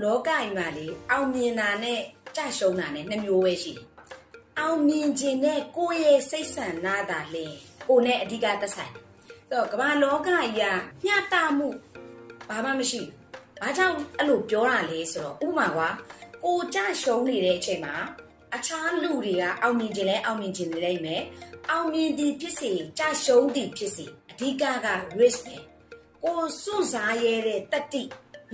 လောကကြီးမှာလေအောင်မြင်တာနဲ့ကြရှုံးတာနဲ့နှစ်မျိုးပဲရှိတယ်အောင်မြင်ခြင်းနဲ့ကိုယ့်ရဲ့စိတ်ဆန္ဒတာလေကိုနဲ့အဓိကသက်ဆိုင်တယ်ကမ္ဘာလောကကြီးကမျှတမှုဘာမှမရှိဘူးဘာကြောင့်အဲ့လိုပြောတာလဲဆိုတော့ဥပမာကွာကိုကြရှုံးနေတဲ့အချိန်မှာအခြားလူတွေကအောင်မြင်ခြင်းလဲအောင်မြင်ခြင်းနေလိမ့်မယ်အောင်မြင်သည်ဖြစ်စေကြရှုံးသည်ဖြစ်စေအဓိကက risk ပဲကိုစွန့်စားရတဲ့တတိ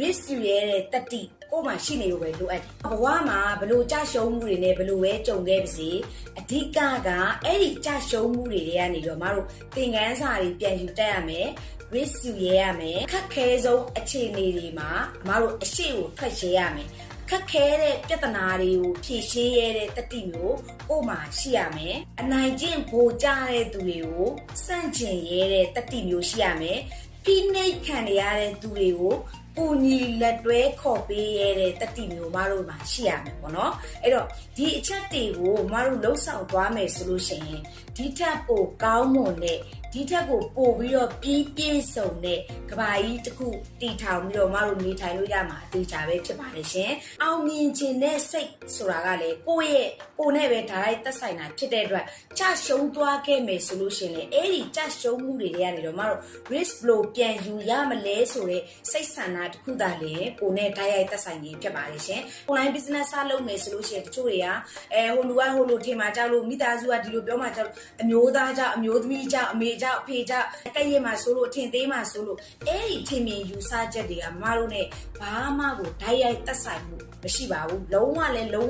risk ယူရတဲ့တတိကိုမှရှိနေလို့ပဲလိုအပ်တယ်ဘဝမှာဘလို့ကြရှုံးမှုတွေနဲ့ဘလို့ပဲကြုံခဲ့ပါစေအဓိကကအဲ့ဒီကြရှုံးမှုတွေကနေတော့မတို့သင်ခန်းစာတွေပြန်ယူတတ်ရမယ် risk ယူရရမယ်ခက်ခဲဆုံးအခြေအနေတွေမှာမတို့အရှိကိုထွက်ရှင်းရမယ်ခက်ခဲတဲ့ပြဿနာတွေကိုဖြေရှင်းရတဲ့တတိမျိုးကိုမှရှိရမယ်အနိုင်ကျင့်ဖို့ကြားတဲ့သူတွေကိုစန့်ကျင်ရတဲ့တတိမျိုးရှိရမယ်ဖိနှိပ်ခံရတဲ့သူတွေကိုပူညီလက်တွဲခေါ်ပေးရတဲ့တတိမျိုးမတို့မှာရှိရမယ်ပေါ့နော်အဲ့တော့ဒီအချက်တွေကိုမတို့လှုပ်ဆောင်သွားမယ်ဆိုလို့ရှိရင်ဒီထက်ပိုကောင်းမွန်တဲ့ဒီထက်ကိုပို့ပြီးတော့ပြည့်စုံတဲ့ကဘာကြီးတစ်ခုတည်ထောင်ပြီးတော့မတို့နေထိုင်လို့ရမှာအသေးချာပဲဖြစ်ပါတယ်ရှင်အောင်မြင်ခြင်းနဲ့စိတ်ဆိုတာကလေကိုနဲ့ပဲဒါလိုက်သက်ဆိုင်တာဖြစ်တဲ့အတွက်ကြရှုံးသွားခဲ့မယ်ဆိုလို့ရှိရင်လေအဲ့ဒီကြရှုံးမှုတွေကနေတော့မတို့ risk လို့ပြန်ယူရမလဲဆိုတဲ့စိတ်ဆန္ဒတစ်ခုသာလေကိုနဲ့ဓာတ်ရိုက်သက်ဆိုင်ခြင်းဖြစ်ပါတယ်ရှင် online business စလုပ်မယ်ဆိုလို့ရှိရင်တချို့တွေကဟိုလူကဟိုလိုထင်မှာကြောက်လို့မိသားစုကဒီလိုပြောမှကြောက်အမျိုးသားကြောက်အမျိုးသမီးကြောက်အမေကြောက်အဖေကြောက်ကဲ့ရဲ့မှာဆိုလို့ထင်သေးမှာဆိုလို့အဲ့ဒီထင်မြင်ယူဆချက်တွေကမတို့နဲ့ဘာမှကိုဓာတ်ရိုက်သက်ဆိုင်မှုမရှိပါဘူးလုံးဝလည်းဓာ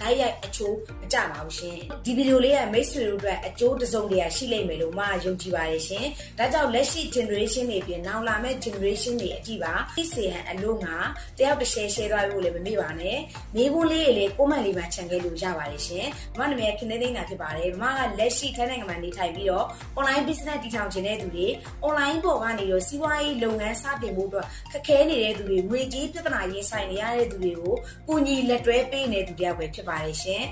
တ်ရိုက်အချိုးမကြပါဘူးရှင်ဒီဗီဒီယိုလေးကမိတ်ဆွေတို့အတွက်အကျိုးတစုံတရာရှိလိမ့်မယ်လို့မယုံကြည်ပါတယ်ရှင်ဒါကြောင့်လက်ရှိ generation တွေပြင်နောက်လာမယ့် generation တွေအကြည့်ပါသိစေဟန်အလို့ငါတယောက်တစ် share သွားဖို့လည်းမမေ့ပါနဲ့မိဘလေးတွေလည်း comment လေးမှာခြံခဲ့လို့ရပါတယ်ရှင်မမနာမည်ခင်နေသိန်းတာဖြစ်ပါတယ်မမကလက်ရှိထိုင်းနိုင်ငံမှာနေထိုင်ပြီးတော့ online business တည်ထောင်ခြင်းတဲ့သူတွေ online ပေါ်ကနေတော့စီးပွားရေးလုပ်ငန်းစတင်ဖို့အတွက်ခက်ခဲနေတဲ့သူတွေငွေကြေးပြဿနာရင်ဆိုင်နေရတဲ့သူတွေကိုကူညီလက်တွဲပေးနေတဲ့သူတယောက်ပဲဖြစ်ပါတယ်ရှင်